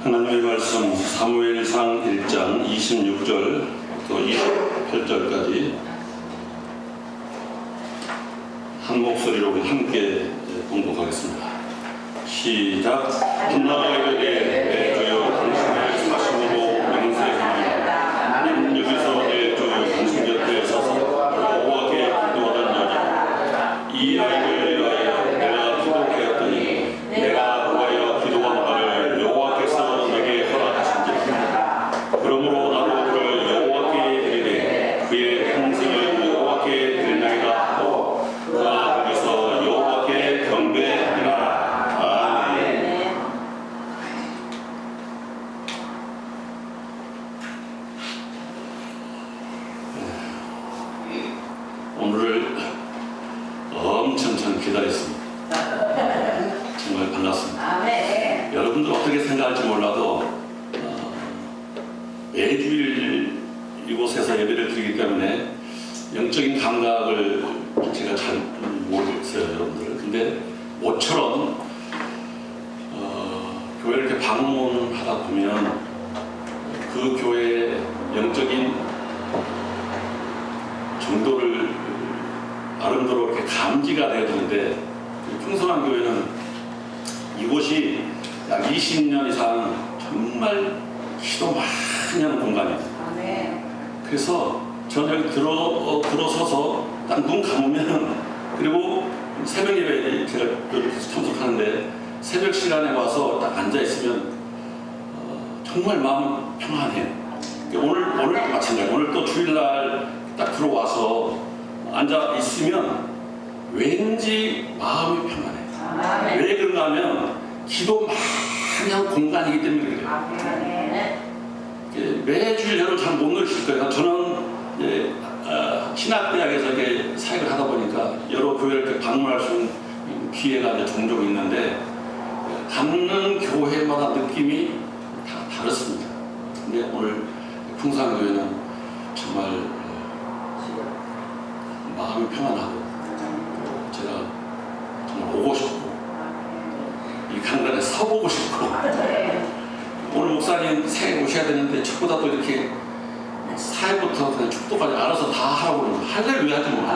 하나님의 말씀 사무엘상 1장 26절 또 28절까지 한 목소리로 함께 봉독하겠습니다. 시작. 분나가 이르되 내 주여 당신의 사심으로 맹세하노니 나는 여기서 내 주 당신 곁에 서서 여호와께 기도하던 여자 이 아이를 위하여 내가 기도하였더니 내가 구하여 기도한 바를 여호와께서 내게 허락하신지라. 그러므로 나도 그를 여호와께 드리되 그의 평생을 여호와께 드리나이다 하고 그가 거기서 여호와께 경배하리라. 오늘을 엄청 기다렸습니다. 정말 반갑습니다. 여러분들 어떻게 생각할지 몰라도 매주일 이곳에서 예배를 드리기 때문에 영적인 감각을 제가 잘 모르겠어요, 여러분들. 근데 모처럼 교회를 이렇게 방문하다 보면 그 교회의 영적인 정도를 나름대로 이렇게 감지가 되어야 되는데, 풍성한 교회는 이곳이 약 20년 이상 정말 기도 많이 하는 공간이에요. 그래서 저는 여기 들어서서 딱 눈 감으면, 그리고 새벽 예배에 제가 참석하는데 새벽 시간에 와서 딱 앉아있으면 정말 마음 평안해요. 오늘도 마찬가지예요. 오늘 또 주일날 딱 들어와서 앉아 있으면 왠지 마음이 평안해. 왜 그런가 하면 기도 많이 한 공간이기 때문에 그래요. 매주일 여러분 잘 못 느끼실 거예요. 저는 신학대학에서 이렇게 사역을 하다 보니까 여러 교회를 이렇게 방문할 수 있는 기회가 종종 있는데, 가는 교회마다 느낌이 다 다릅니다. 근데 오늘 풍성교회는 정말 마음이 평안하고, 제가 정말 오고 싶고 이 강단에 서보고 싶고, 오늘 목사님 사회 오셔야 되는데 저보다 또 이렇게 사회부터 그냥 축도까지 알아서 다 하라고 그러면 할렐루야 하지 뭐.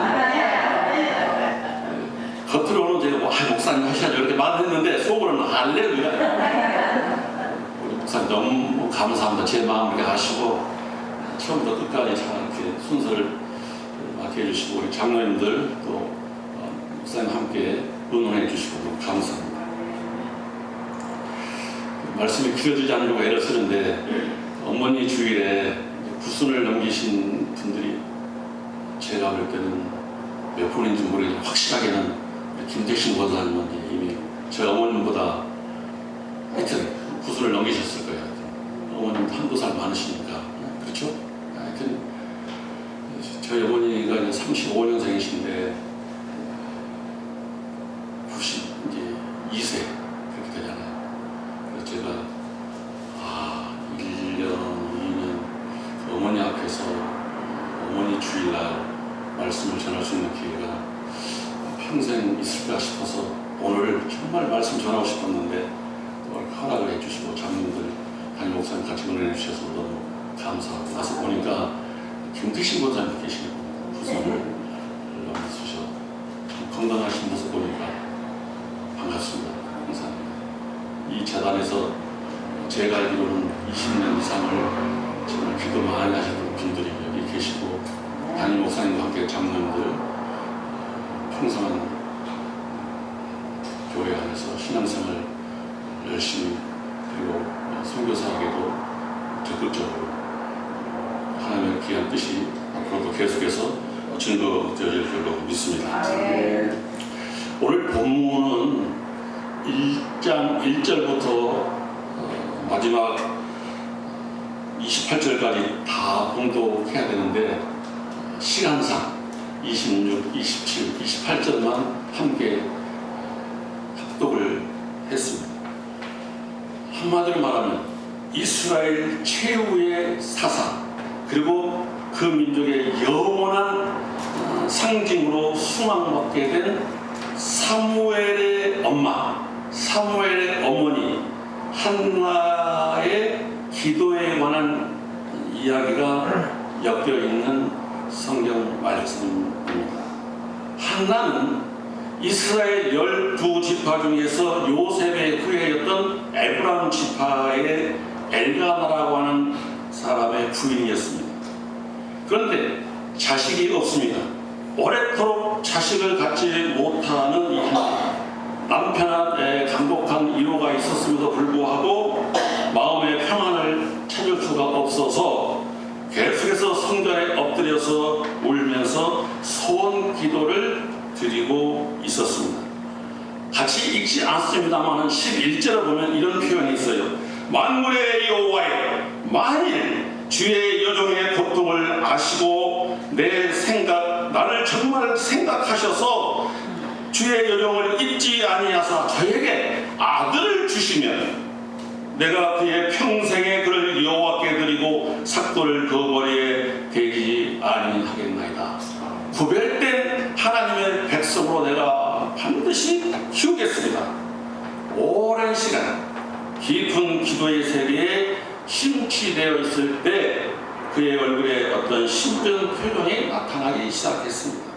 겉으로는 제가 목사님 하셔야죠 이렇게 말을 했는데 속으로는 할렐루야. 우리 목사님 너무 감사합니다. 제 마음 이렇게 아시고 처음부터 끝까지 잘 이렇게 순서를 맡겨주시고, 우리 장로님들 또 목사님 함께 의논해 주시고 감사합니다. 말씀이 길어지지 않으려고 애를 쓰는데, 어머니 주일에 구순을 넘기신 분들이 제가 볼 때는 몇 분인지 모르겠는데 확실하게는 김택신 권사님은 이미 저희 어머님보다 하여튼 구순을 넘기셨을 거예요. 어머님도 한두 살 많으시니까. 그렇죠? 하여튼 저희 어머니가 이제 35년생이신데 92세 그렇게 되잖아요. 그래서 제가 1년, 2년 어머니 앞에서 어머니 주일날 말씀을 전할 수 있는 기회가 평생 있을까 싶어서 오늘 정말 말씀 전하고 싶었는데 허락을 해주시고 장로님들, 담임 목사님 같이 응원해 주셔서 너무 감사하고, 와서 보니까 김택신 권사님 계시고 구성을 넘겨주셔 건강하신 모습 보니까 반갑습니다. 감사합니다. 이 재단에서 제가 알기로는 20년 이상을 정말 기도 많이 하셨던 분들이 여기 계시고, 담임 목사님과 함께 장로님들 풍성한 교회 안에서 신앙생활 열심히, 그리고 선교사에게도 적극적으로 하나님의 귀한 뜻이 앞으로도 계속해서 증거되어질 걸로 믿습니다. 오늘 본문은 1장 1절부터 마지막 28절까지 다 봉독해야 되는데, 시간상 26, 27, 28절만 함께 합독을 했습니다. 한마디로 말하면 이스라엘 최후의 사상, 그리고 그 민족의 영원한 상징으로 수망받게 된 사무엘의 엄마, 사무엘의 어머니 한나의 기도에 관한 이야기가 엮여 있는 성경 말씀입니다. 한나는 이스라엘 12지파 중에서 요셉의 후예였던 에브라임 지파의 엘가나라고 하는 사람의 부인이었습니다. 그런데 자식이 없습니다. 오래도록 자식을 갖지 못하는 이 한나, 남편의 간곡한 위로가 있었음에도 불구하고 마음의 평안을 찾을 수가 없어서 계속해서 성전에 엎드려서 울면서 소원 기도를 드리고 있었습니다. 같이 읽지 않습니다만 11절에 보면 이런 표현이 있어요. 만군의 여호와여, 만일 주의 여종의 고통을 아시고 내 생각, 나를 정말 생각하셔서 주의 여종을 잊지 아니하사 저에게 아들을 주시면 내가 그의 평생에 그를 여호와께 드리고 삭도를 그 머리에 대지 아니하겠나이다. 구별된 하나님의 백성으로 내가 반드시 키우겠습니다. 오랜 시간 깊은 기도의 세계에 심취되어 있을 때 그의 얼굴에 어떤 신비한 표정이 나타나기 시작했습니다.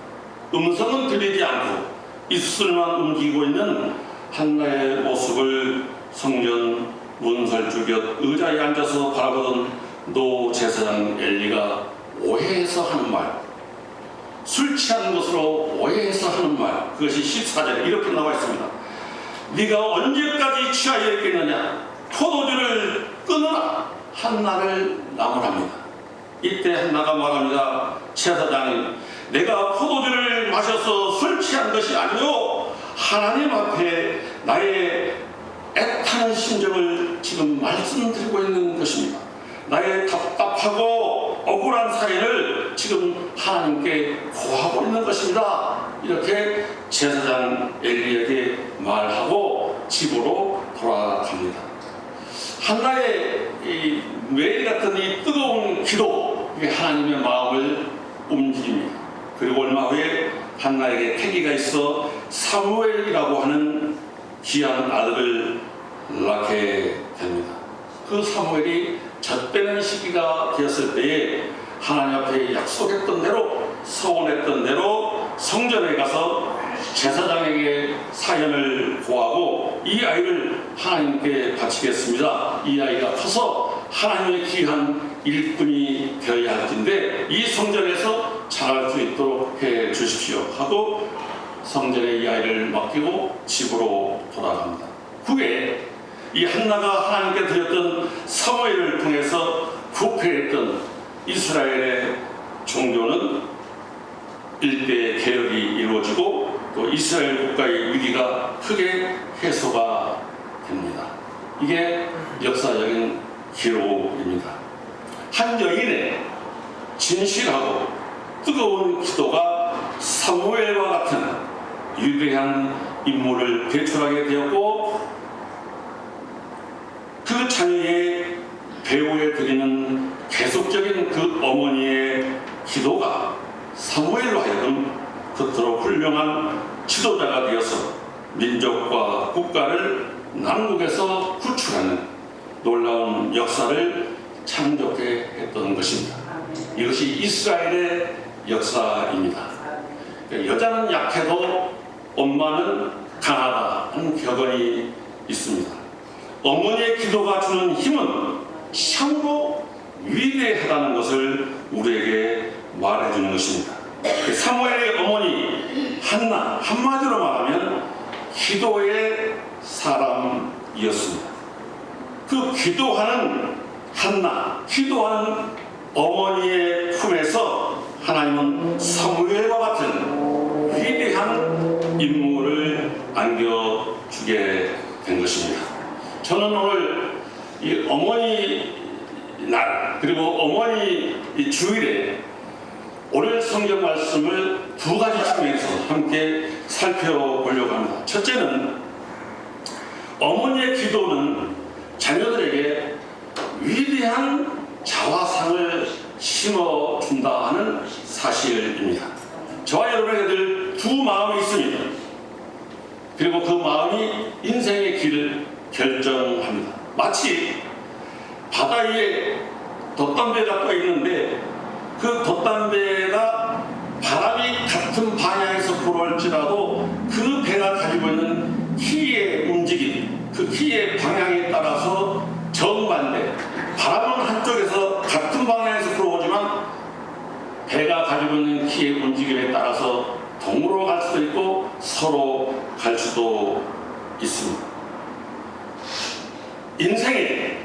음성은 들리지 않고 입술만 움직이고 있는 한나의 모습을 성전 문설주 곁 의자에 앉아서 바라보던 노 제사장 엘리가 오해해서 하는 말, 술 취한 것으로 오해해서 하는 말, 그것이 14절에 이렇게 나와 있습니다. 네가 언제까지 취하여 있겠느냐? 포도주를 끊으라. 한나를 나무랍니다. 이때 한나가 말합니다. 제사장님, 내가 포도주를 마셔서 술 취한 것이 아니요 하나님 앞에 나의 애타는 심정을 지금 말씀드리고 있는 것입니다. 나의 답답하고 억울한 사연을 지금 하나님께 고하고 있는 것입니다. 이렇게 제사장 엘리에게 말하고 집으로 돌아갑니다. 한나의 이 매일 같은 이 뜨거운 기도, 이게 하나님의 마음을 움직입니다. 그리고 얼마 후에 한나에게 태기가 있어 사무엘이라고 하는 귀한 아들을 낳게 됩니다. 그 사무엘이 젖되는 시기가 되었을 때에 하나님 앞에 약속했던 대로, 서원했던 대로 성전에 가서 제사장에게 사연을 고하고 이 아이를 하나님께 바치겠습니다. 이 아이가 커서 하나님의 귀한 일꾼이 되어야 할 텐데 이 성전에서 자랄 수 있도록 해 주십시오 하고 성전에 이 아이를 맡기고 집으로 돌아갑니다. 후에 이 한나가 하나님께 드렸던 사무엘을 통해서 부패했던 이스라엘의 종교는 일대 개혁이 이루어지고 또 이스라엘 국가의 위기가 크게 해소가 됩니다. 이게 역사적인 기록입니다. 한 여인의 진실하고 뜨거운 기도가 사무엘과 같은 위대한 인물을 배출하게 되었고 그 자녀의 배후에 드리는 계속적인 그 어머니의 기도가 사무엘로 하여금 그토록 훌륭한 지도자가 되어서 민족과 국가를 남국에서 구출하는 놀라운 역사를 창조케 했던 것입니다. 이것이 이스라엘의 역사입니다. 여자는 약해도 엄마는 강하다 하는 격언이 있습니다. 어머니의 기도가 주는 힘은 참으로 위대하다는 것을 우리에게 말해주는 것입니다. 사무엘의 어머니 한나, 한마디로 말하면 기도의 사람이었습니다. 그 기도하는 한나, 기도하는 어머니의 품에서 하나님은 사무엘과 같은 위대한 인물을 안겨주게 된 것입니다. 저는 오늘 이 어머니 날 그리고 어머니 주일에 오늘 성경 말씀을 두 가지 측면에서 함께 살펴보려고 합니다. 첫째는 어머니의 기도는 자녀들에게 위대한 자화상을 심어준다 하는 사실입니다. 저와 여러분에게 늘 두 마음이 있습니다. 그리고 그 마음이 인생의 길을 결정합니다. 마치 바다 위에 돛담배가 떠 있는데 그 돛담배가 바람이 같은 방향에서 불어올지라도 그 배가 가지고 있는 키의 움직임, 그 키의 방향에 따라서 정반대, 바람은 한쪽에서 같은 방향에서 불어오지만 배가 가지고 있는 키의 움직임에 따라서 동으로 갈 수도 있고 서로 갈 수도 있습니다. 인생에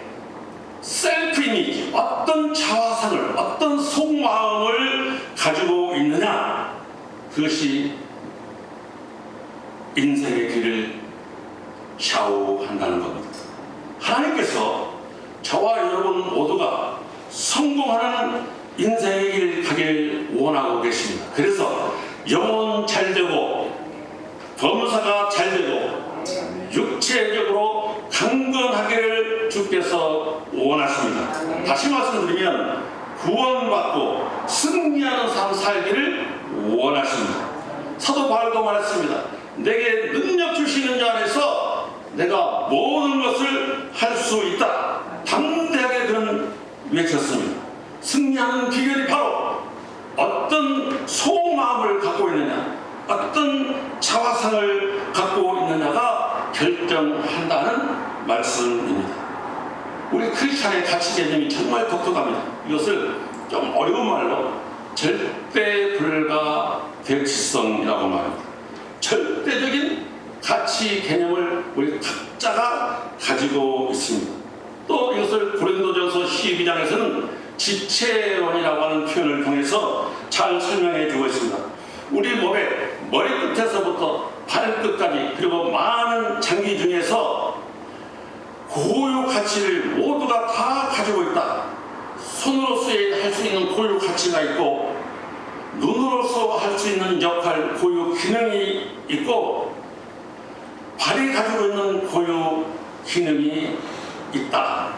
셀프 이미지, 어떤 자화상을, 어떤 속마음을 가지고 있느냐, 그것이 인생의 길을 좌우한다는 겁니다. 하나님께서 저와 여러분 모두가 성공하는 인생의 길을 가길 원하고 계십니다. 그래서 영혼 잘 되고 범사가 잘 되고 육체적으로 강건하기를 주께서 원하십니다. 다시 말씀드리면 구원받고 승리하는 삶 살기를 원하십니다. 사도 바울도 말했습니다. 내게 능력 주시는 자 안에서 내가 모든 것을 할 수 있다. 담대하게 그는 외쳤습니다. 승리하는 비결이 바로 어떤 속마음을 갖고 있느냐, 어떤 자화상을 갖고 있느냐가 결정한다는 말씀입니다. 우리 크리스찬의 가치 개념이 정말 독특합니다. 이것을 좀 어려운 말로 절대 불가 대치성이라고 말합니다. 절대적인 가치 개념을 우리 각자가 가지고 있습니다. 또 이것을 고린도전서 12장에서는 지체론이라고 하는 표현을 통해서 잘 설명해 주고 있습니다. 우리 몸의 머리끝에서부터 발끝까지 그리고 많은 장기 중에서 고유 가치를 모두가 다 가지고 있다. 손으로서 할 수 있는 고유 가치가 있고 눈으로서 할 수 있는 역할, 고유 기능이 있고 발이 가지고 있는 고유 기능이 있다.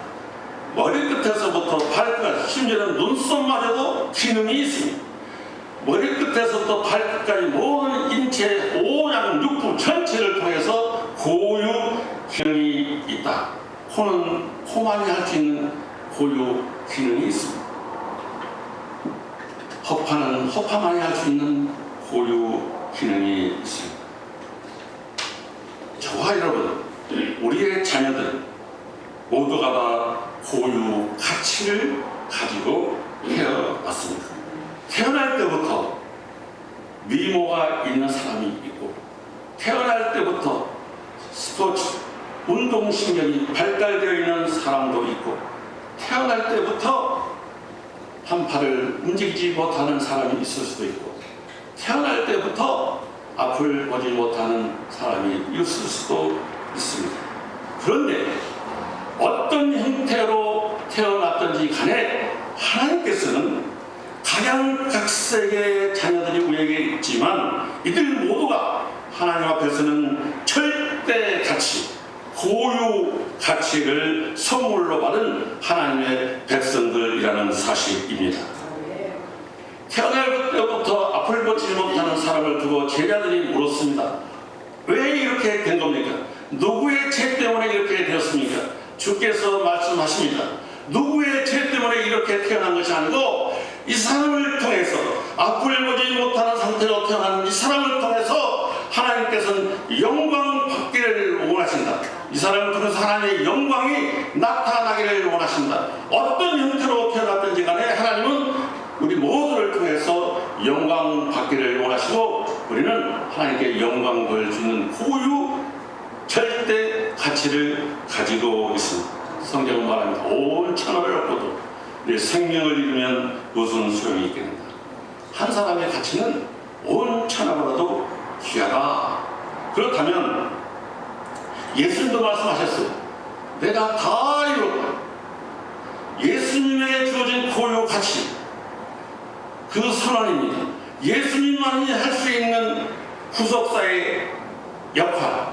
머리끝에서부터 발끝까지, 심지어는 눈썹마저도 기능이 있습니다. 머리끝에서부터 발끝까지 모든 인체 오양 육부 전체를 통해서 고유 기능이 있다. 코는 코만이 할 수 있는 고유 기능이 있습니다. 허파는 허파만이 할 수 있는 고유 기능이 있습니다. 저와 여러분, 우리의 자녀들 모두가 다 고유 가치를 가지고 태어났습니다. 태어날 때부터 미모가 있는 사람이 있고, 태어날 때부터 스포츠, 운동신경이 발달되어 있는 사람도 있고, 태어날 때부터 한 팔을 움직이지 못하는 사람이 있을 수도 있고, 태어날 때부터 앞을 보지 못하는 사람이 있을 수도 있습니다. 그런데 어떤 형태로 태어났든지 간에 하나님께서는 각양각색의 자녀들이 우리에게 있지만 이들 모두가 하나님 앞에서는 절대 가치, 고유 가치를 선물로 받은 하나님의 백성들이라는 사실입니다. 태어날 때부터 앞을 보지 못하는 사람을 두고 제자들이 물었습니다. 왜 이렇게 된 겁니까? 누구의 죄 때문에 이렇게 되었습니까? 주께서 말씀하십니다. 누구의 죄 때문에 이렇게 태어난 것이 아니고 이 사람을 통해서, 앞을 보지 못하는 상태로 태어난 이 사람을 통해서 하나님께서는 영광 받기를 원하신다. 이 사람을 통해서 하나님의 영광이 나타나기를 원하신다. 어떤 형태로 태어났든지 간에 하나님은 우리 모두를 통해서 영광 받기를 원하시고, 우리는 하나님께 영광을 주는 고유 절대 가치를 가지고 있습니다. 성경은 말합니다. 온 천하를 얻고도 내 생명을 잃으면 무슨 소용이 있겠는가. 한 사람의 가치는 온 천하보다도 귀하다. 그렇다면 예수님도 말씀하셨어요. 내가 다 이뤘다. 예수님에게 주어진 고유 가치, 그 선언입니다. 예수님만이 할 수 있는 구속사의 역할,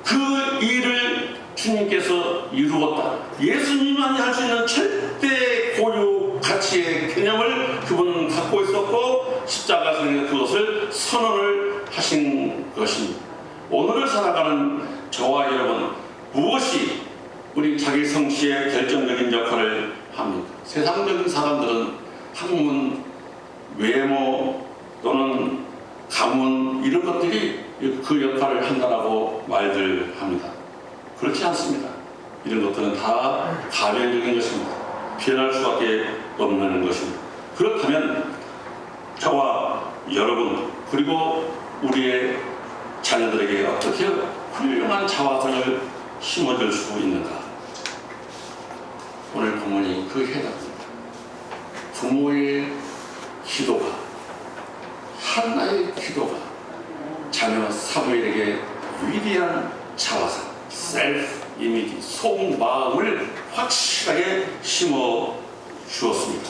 그 일을 주님께서 이루었다. 예수님만이 할 수 있는 절대 고유 가치의 개념을 그분은 갖고 있었고, 십자가에서 그것을 선언을 하신 것입니다. 오늘을 살아가는 저와 여러분, 무엇이 우리 자기 성취에 결정적인 역할을 합니다. 세상적인 사람들은 학문, 외모 또는 가문 이런 것들이 그 역할을 한다라고 말들 합니다. 그렇지 않습니다. 이런 것들은 다 가변적인 것입니다. 변할 수밖에 없는 것입니다. 그렇다면 저와 여러분 그리고 우리의 자녀들에게 어떻게 훌륭한 자화상을 심어줄 수 있는가? 오늘 본문이 그 해답입니다. 부모의 기도가, 하나의 기도가 자녀 사무엘에게 위대한 자화상, 셀프 이미지, 속마음을 확실하게 심어 주었습니다.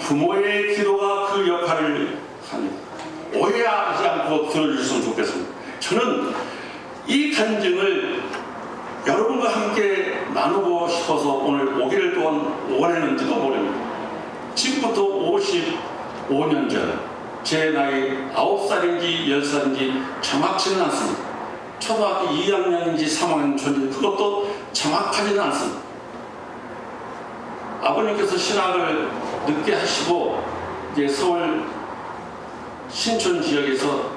부모의 기도가 그 역할을 합니다. 오해하지 않고 들어주셨으면 좋겠습니다. 저는 이 간증을 여러분과 함께 나누고 싶어서 오늘 오기를 또한 원했는지도 모릅니다. 지금부터 55년 전 제 나이 9살인지 10살인지 정확치는 않습니다. 초등학교 2학년인지 3학년 전인지 그것도 정확하지는 않습니다. 아버님께서 신학을 늦게 하시고 이제 서울 신촌 지역에서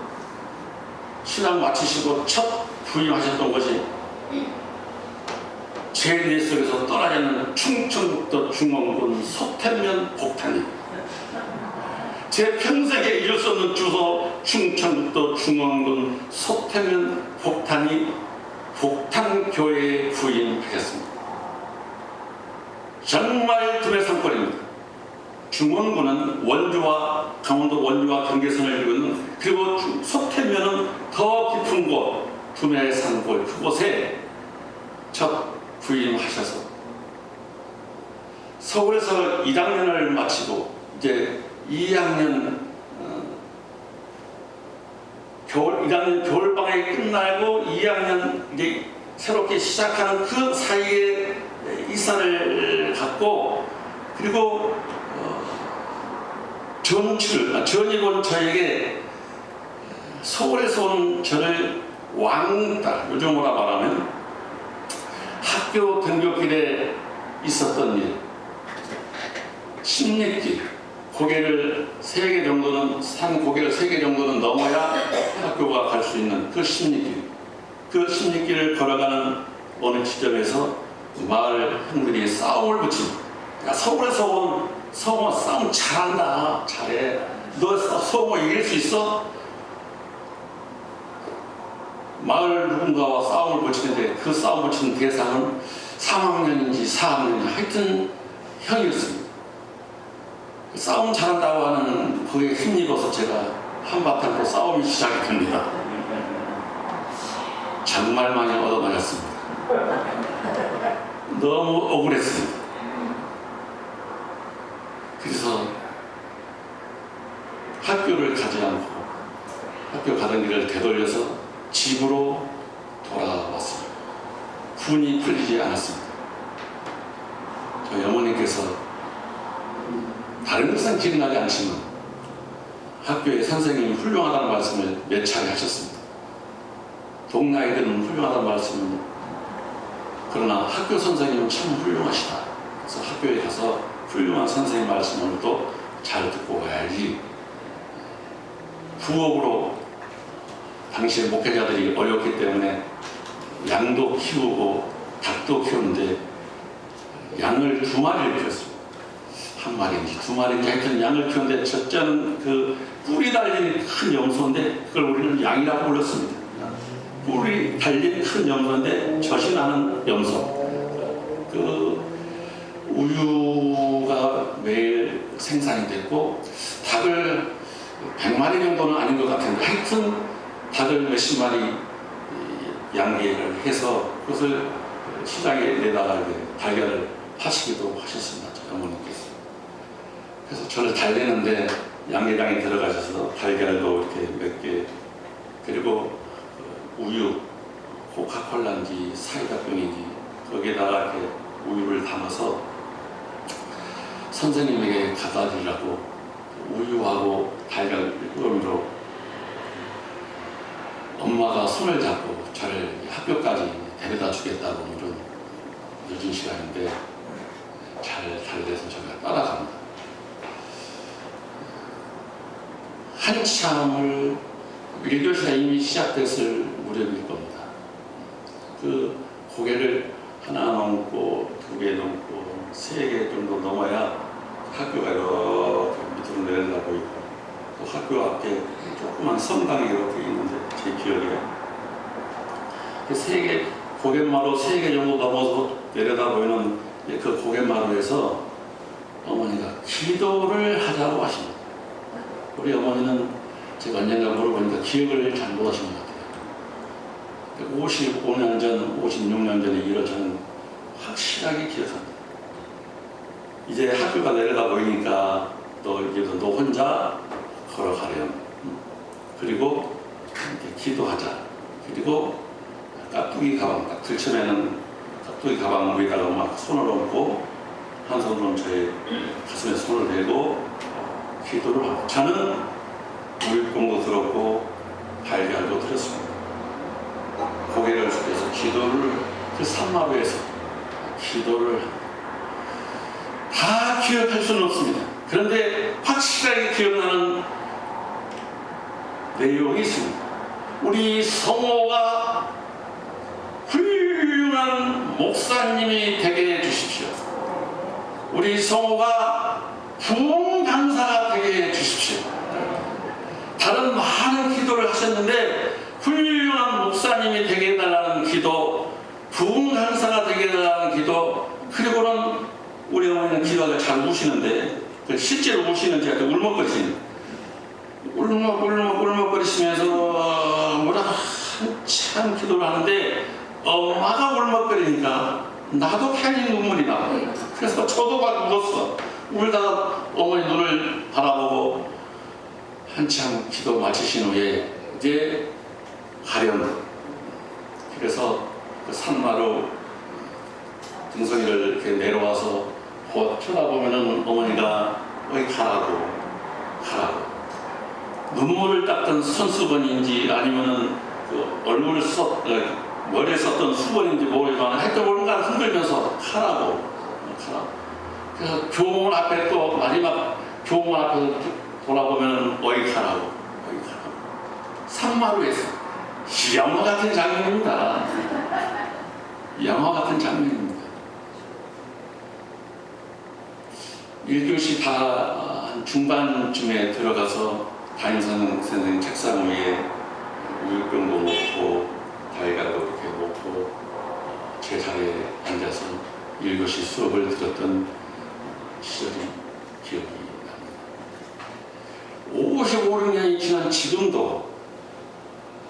신학 마치시고 첫 부임하셨던 것이 제 뇌 속에서 떠나지 않는 충청북도 중원군 소태면 복탄입니다. 제 평생에 잊을 수 없는 주소 충청북도 중원군 소태면 복탄이 복탄교회에 부임하겠습니다. 정말 금의 산골입니다. 중원군은 원주와 강원도 원주와 경계선을 이루고 있는, 그리고 소태면은 더 깊은 곳 금의 산골 그곳에 첫 부임하셔서 서울에서 1학년을 마치고 이제 2학년 1학년 겨울방학이 끝나고 2학년 이제 새롭게 시작하는 그 사이에 이사를 갔고, 그리고 전이 온 저에게 서울에서 온 저를 왕따, 요즘으로 말하면 학교 등교길에 있었던 일, 십리길, 고개를 3개 정도는, 산 고개를 3개 정도는 넘어야 학교가 갈 수 있는 그 십리길, 그 십리길을 걸어가는 어느 지점에서 마을 형들이 싸움을 붙입니다. 야, 서울에서 온 성호 싸움 잘한다, 잘해, 너 성호 이길 수 있어? 마을 누군가와 싸움을 붙이는데 그 싸움 붙이는 대상은 3학년인지 4학년인지 하여튼 형이었습니다. 싸움 잘한다고 하는 그에 힘입어서 제가 한바탕 또 싸움이 시작이 됩니다. 정말 많이 얻어맞았습니다. 너무 억울했습니다. 그래서 학교를 가지 않고 학교 가던 길을 되돌려서 집으로 돌아왔습니다. 분이 풀리지 않았습니다. 저희 어머니께서 다른 것은 기억나지 않지만 학교에 선생님이 훌륭하다는 말씀을 몇 차례 하셨습니다. 동네 아이들은 훌륭하다는 말씀을, 그러나 학교 선생님은 참 훌륭하시다. 그래서 학교에 가서 훌륭한 선생님 말씀을 또 잘 듣고 와야지. 부업으로 당시에 목회자들이 어렵기 때문에 양도 키우고 닭도 키우는데 양을 2마리를 키웠습니다. 한 마리인지 2마리인지 하여튼 양을 키우는데 첫째는 그 뿔이 달린 큰 염소인데 그걸 우리는 양이라고 불렀습니다. 뿔이 달린 큰 염소인데 젖이 나는 염소. 그 우유가 매일 생산이 됐고 닭을 100마리 정도는 아닌 것 같은데 하여튼 닭을 몇십 마리 양계를 해서 그것을 시장에 내다가 달걀을 파시기도 하셨습니다. 어머니께서. 그래서 저를 달래는데 양계장에 들어가셔서 달걀도 이렇게 몇 개, 그리고 우유, 코카콜라인지 사이다병인지 거기에다가 이렇게 우유를 담아서 선생님에게 갖다 드리라고 우유하고 달걀 끓음으로 엄마가 손을 잡고 저를 학교까지 데려다 주겠다고 이런 늦은 시간인데 잘 달래서 제가 따라갑니다. 한참을 1교시가 이미 시작됐을 무렵일 겁니다. 그 고개를 하나 넘고 2개 넘고 3개 정도 넘어야 학교가 이렇게 밑으로 내려다 보이고 또 학교 앞에 조그만 성당이 이렇게 있는데 제 기억에 그 3개 고갯마루 3개 정도 넘어서 내려다 보이는 그 고갯마루에서 어머니가 기도를 하자고 하십니다. 우리 어머니는 제가 언젠가 물어보니까 기억을 잘 못하신 것 같아요. 55년 전, 56년 전에 일을 저는 확실하게 기억합니다. 이제 학교가 내려다 보이니까 너 혼자 걸어가렴. 그리고 이렇게 기도하자. 그리고 깍두기 가방, 딱 들쳐매는 깍두기 가방 위에다가 막 손을 얹고 한 손으로는 저의 가슴에 손을 대고 기도를 하고 저는 무익공도 들었고 발견도 들었습니다. 고개를 숙여서 기도를 그 산마루에서 기도를 다 기억할 수는 없습니다. 그런데 확실하게 기억나는 내용이 있습니다. 우리 성호가 훌륭한 목사님이 되게 해주십시오. 우리 성호가 부흥 강사가 되게 해주십시오. 다른 많은 기도를 하셨는데 훌륭한 목사님이 되게 해달라는 기도, 부흥 강사가 되게 해달라는 기도, 그리고는 우리 어머니는 기도가 잘 우시는데 실제로 우시는지 아주 울먹거리시면서 뭐라 한참 기도를 하는데 엄마가 울먹거리니까 나도 괜히 눈물이 나. 그래서 저도 막 울었어. 울다가 어머니 눈을 바라보고 한참 기도 마치신 후에 이제 가렴. 그래서 그 산마루 등성이를 이렇게 내려와서 쳐다보면은 어머니가 어이 가라고 눈물을 닦던 손수건인지 아니면은 그 머리에 썼던 수건인지 모르지만 하여튼 뭔가 흔들면서 가라고. 그래서 교문 앞에 또 마지막 교문 앞에서 돌아보면은 어이 가라고. 산마루에서 영화 같은 장면입니다. 영화 같은 장면입니다. 1교시 다 중반쯤에 들어가서 담임선생님 책상 위에 우유병도 놓고 달걀도 이렇게 놓고 제 자리에 앉아서 1교시 수업을 들었던 시절이 기억이 납니다. 55년이 지난 지금도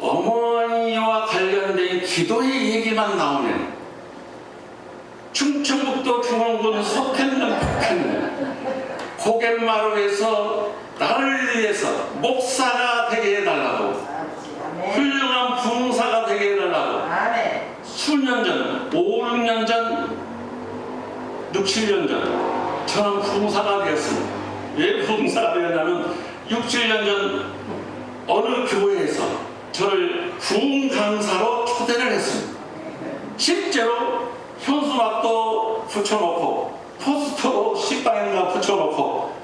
어머니와 관련된 기도의 얘기만 나오면 충청북도 중원군 서편면 북편면 고갯마루에서 나를 위해서 목사가 되게 해달라고 훌륭한 부흥사가 되게 해달라고 수년 전, 5, 6년 전, 6, 7년 전 저는 부흥사가 되었습니다. 왜 부흥사가 되었냐면 6, 7년 전 어느 교회에서 저를 부흥 강사로 초대를 했습니다. 실제로 현수막도 붙여놓고 포스터도 식당에다가 붙여놓고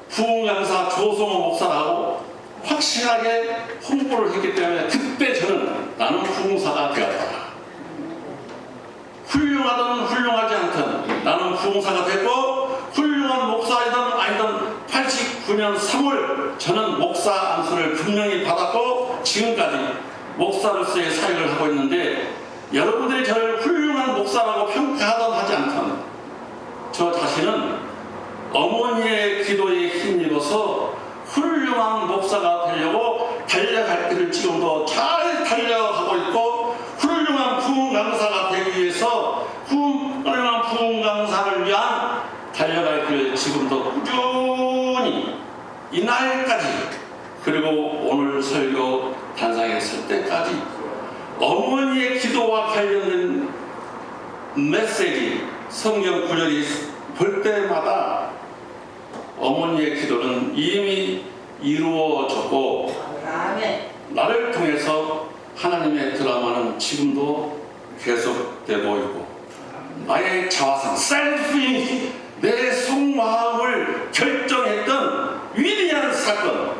부흥 강사 조성호 목사라고 확실하게 홍보를 했기 때문에 그때 저는 나는 부흥사가 되었다. 훌륭하든 훌륭하지 않든 나는 부흥사가 되고 훌륭한 목사이든 아니든 89년 3월 저는 목사 안수를 분명히 받았고 지금까지 목사로서의 사역을 하고 있는데 여러분들이 저를 훌륭한 목사라고 평가하든 하지 않든 저 자신은 어머니의 기도에 힘입어서 훌륭한 목사가 되려고 달려갈 길을 지금도 잘 달려가고 있고 훌륭한 부흥 강사가 되기 위해서 훌륭한 부흥 강사를 위한 달려갈 길을 지금도 꾸준히 이날까지 그리고 오늘 설교 단상에 설 때까지 어머니의 기도와 관련된 메시지 성경 구절이 볼 때마다 어머니의 기도는 이미 이루어졌고 나를 통해서 하나님의 드라마는 지금도 계속되고 있고 나의 자화상, 셀프, 내 속마음을 결정했던 위대한 사건.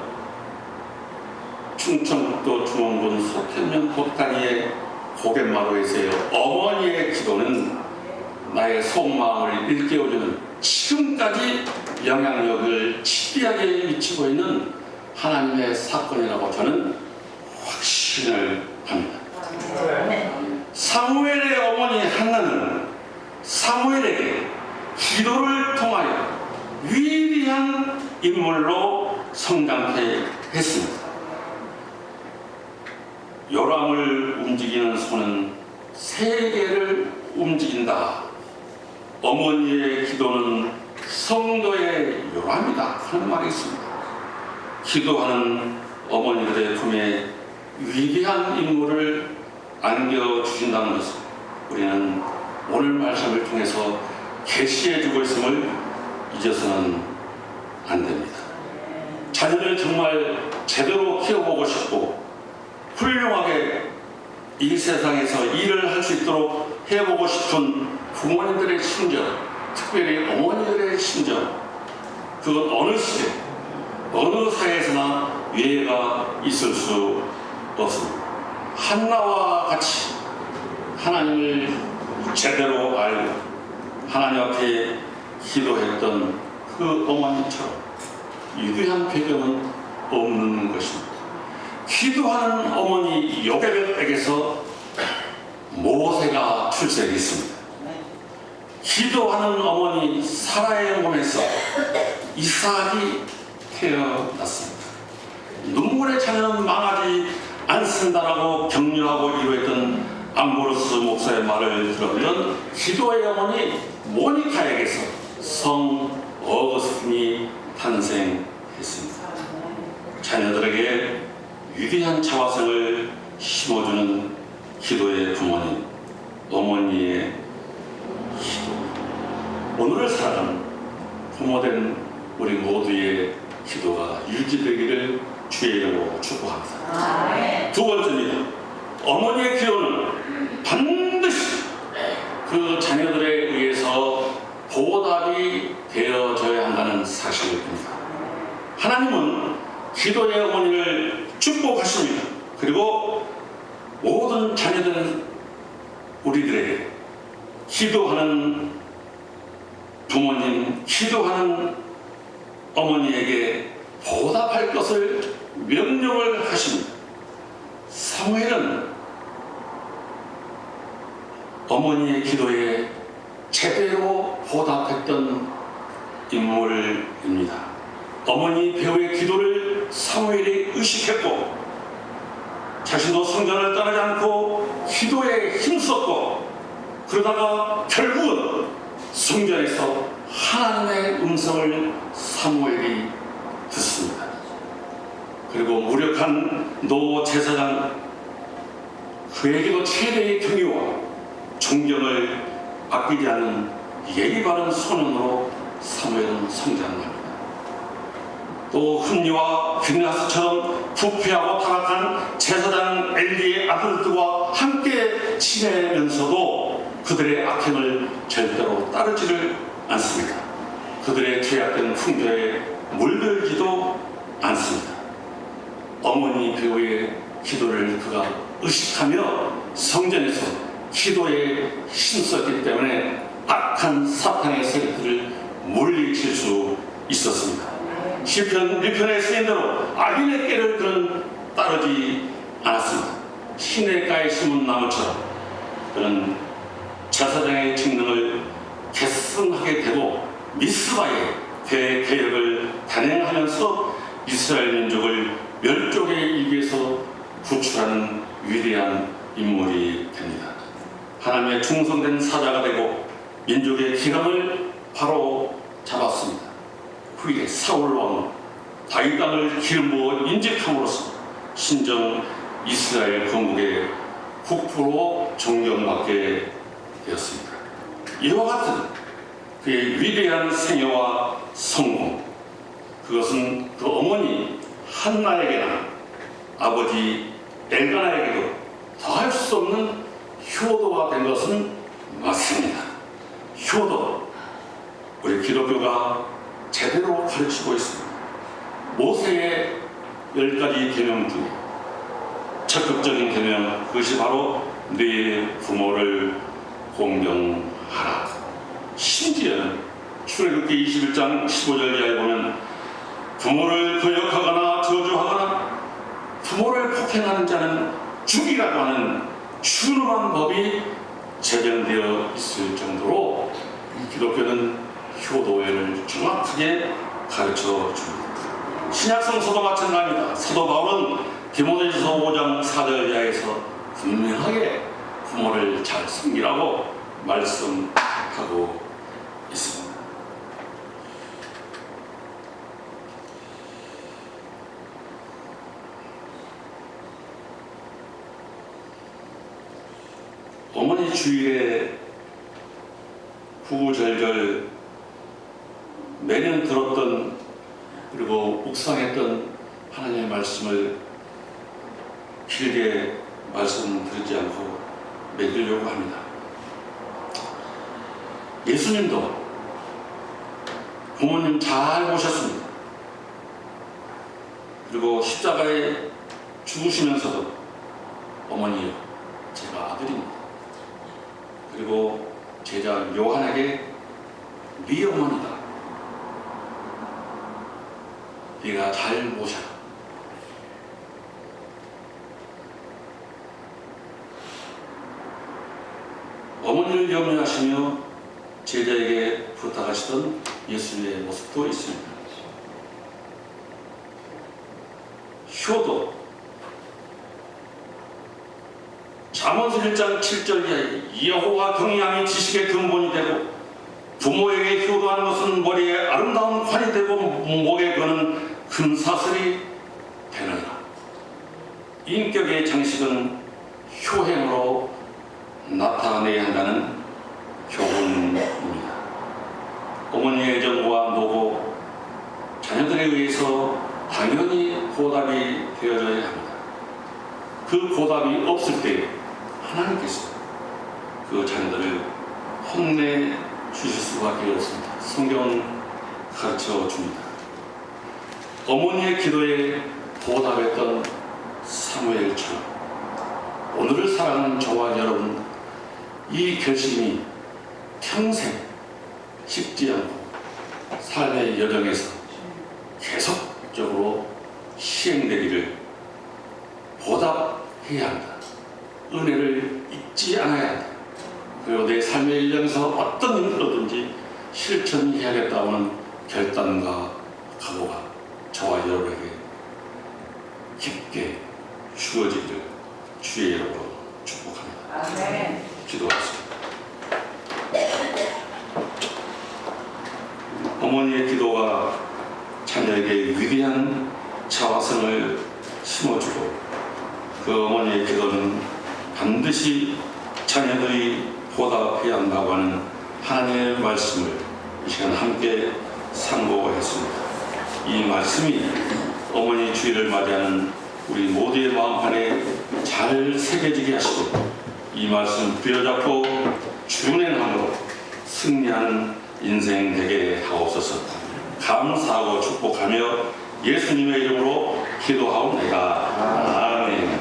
충청북도 중원군 소태면 복단위의 고갯마루에서의 어머니의 기도는 나의 속마음을 일깨워주는 지금까지 영향력을 지대하게 미치고 있는 하나님의 사건이라고 저는 확신을 합니다. 사무엘의 어머니 한나는 사무엘에게 기도를 통하여 위대한 인물로 성장케 했습니다. 요람을 움직이는 손은 세계를 움직인다. 어머니의 기도는 성도의 요람이다 하는 말이 있습니다. 기도하는 어머니들의 품에 위대한 인물을 안겨주신다는 것을 우리는 오늘 말씀을 통해서 계시해주고 있음을 잊어서는 안 됩니다. 자녀를 정말 제대로 키워보고 싶고 훌륭하게 이 세상에서 일을 할 수 있도록 해보고 싶은 부모님들의 심정, 특별히 어머니들의 심정, 그건 어느 시대, 어느 사회에서나 예외가 있을 수 없습니다. 한나와 같이 하나님을 제대로 알고 하나님 앞에 기도했던 그 어머니처럼 위대한 배경은 없는 것입니다. 기도하는 어머니 요게벳에게서 모세가 출생했습니다. 기도하는 어머니 사라의 몸에서 이삭이 태어났습니다. 눈물의 자녀는 망하지 않는다라고 격려하고 이루었던 암브로스 목사의 말을 들었던 기도의 어머니 모니카에게서 성 어거스틴이 탄생했습니다. 자녀들에게 위대한 자화성을 심어주는 기도의 부모님, 어머니의 기도. 오늘을 살아가는 부모된 우리 모두의 기도가 유지되기를 주의 이름으로 축복합니다. 두 번째입니다. 어머니의 기도는 반드시 그 자녀들에 의해서 보답이 되어져야 한다는 사실입니다. 하나님은 기도의 어머니를 축복하십니다. 그리고 모든 자녀들은 우리들에게 기도하는 부모님, 기도하는 어머니에게 보답할 것을 명령을 하십니다. 사무엘은 어머니의 기도에 제대로 보답했던 인물입니다. 어머니 배우의 기도를 사무엘이 의식했고 자신도 성전을 떠나지 않고 기도에 힘썼고 그러다가 결국은 성전에서 하나님의 음성을 사무엘이 듣습니다. 그리고 무력한 노 제사장 그에게도 최대의 경의와 존경을 아끼지 않은 예의 바른 소년으로 사무엘은 성장합니다. 또 흠리와 빈나스처럼 부패하고 타락한 제사장 엘리의 아들들과 함께 지내면서도 그들의 악행을 절대로 따르지를 않습니다. 그들의 죄악된 풍조에 물들지도 않습니다. 어머니 배우의 기도를 그가 의식하며 성전에서 기도에 힘썼기 때문에 악한 사탄의 세력들을 물리칠 수 있었습니다. 시편 1편에 쓰인 대로 악인의 깨를 그는 따르지 않았습니다. 시냇가에 심은 나무처럼 그는 제사장의 직능을 계승하게 되고 미스바의 대개혁을 단행하면서 이스라엘 민족을 멸족에 이기해서 구출하는 위대한 인물이 됩니다. 하나님의 충성된 사자가 되고 민족의 기강을 바로 잡았습니다. 후에 사울 왕 다윗 왕을 기름 부어 인직함으로써 신정 이스라엘 건국의 국부로 존경받게 되었습니다. 이와 같은 그의 위대한 생애와 성공, 그것은 그 어머니 한나에게나 아버지 엘가나에게도 더할 수 없는 효도가 된 것은 맞습니다. 효도, 우리 기독교가 제대로 가르치고 있습니다. 모세의 10가지 계명 중에 적극적인 계명, 그것이 바로 네 부모를 공경하라. 심지어는 출애굽기 21장 15절 이하에 보면 부모를 거역하거나 저주하거나 부모를 폭행하는 자는 죽이라고 하는 준엄한 법이 제정되어 있을 정도로 기독교는 효도를 정확하게 가르쳐 줍니다. 신약성서도 마찬가지입니다. 사도 바울은 디모데전서 5장 4절 이하에서 분명하게 부모를 잘 섬기라고 말씀하고 있습니다. 어머니 주일에 구구절절 매년 들었던 그리고 묵상했던 하나님의 말씀을 길게 말씀드리지 않고 매기려고 합니다. 예수님도 부모님 잘 모셨습니다. 그리고 십자가에 죽으시면서도 어머니요, 제가 아들입니다. 그리고 제자 요한에게 네 어머니다. 네가 잘 모셔라. 어머니를 염려하시며 제자에게 부탁하시던 예수님의 모습도 있습니다. 효도, 잠언서 1장 7절 이하에 여호와 경외함이 지식의 근본이 되고 부모에게 효도하는 것은 머리에 아름다운 관이 되고 목에 거는 금사슬이 되느니라. 인격의 장식은 효행으로 나타내야 한다는 교훈입니다. 어머니의 애정과 노고, 자녀들에 의해서 당연히 보답이 되어져야 합니다. 그 보답이 없을 때 하나님께서 그 자녀들을 혼내 주실 수밖에 없습니다. 성경은 가르쳐 줍니다. 어머니의 기도에 보답했던 사무엘처럼 오늘을 사랑하는 저와 여러분, 이 결심이 평생 식지 않고 삶의 여정에서 계속적으로 시행되기를 보답해야 한다. 은혜를 잊지 않아야 한다. 그리고 내 삶의 일정에서 어떤 힘들어든지 실천해야겠다는 결단과 각오가 저와 여러분에게 깊게 주어지기를 주의 이름으로 축복합니다. 아멘. 기도하겠습니다. 어머니의 기도가 자녀에게 위대한 자화성을 심어주고 그 어머니의 기도는 반드시 자녀들이 보답해야 한다고 하는 하나님의 말씀을 이 시간 함께 상고했습니다. 이 말씀이 어머니 주일을 맞이하는 우리 모두의 마음판에 잘 새겨지게 하시고 이 말씀 부여잡고 준행함으로 승리하는 인생 되게 하옵소서. 감사하고 축복하며 예수님의 이름으로 기도하옵나이다. 아멘.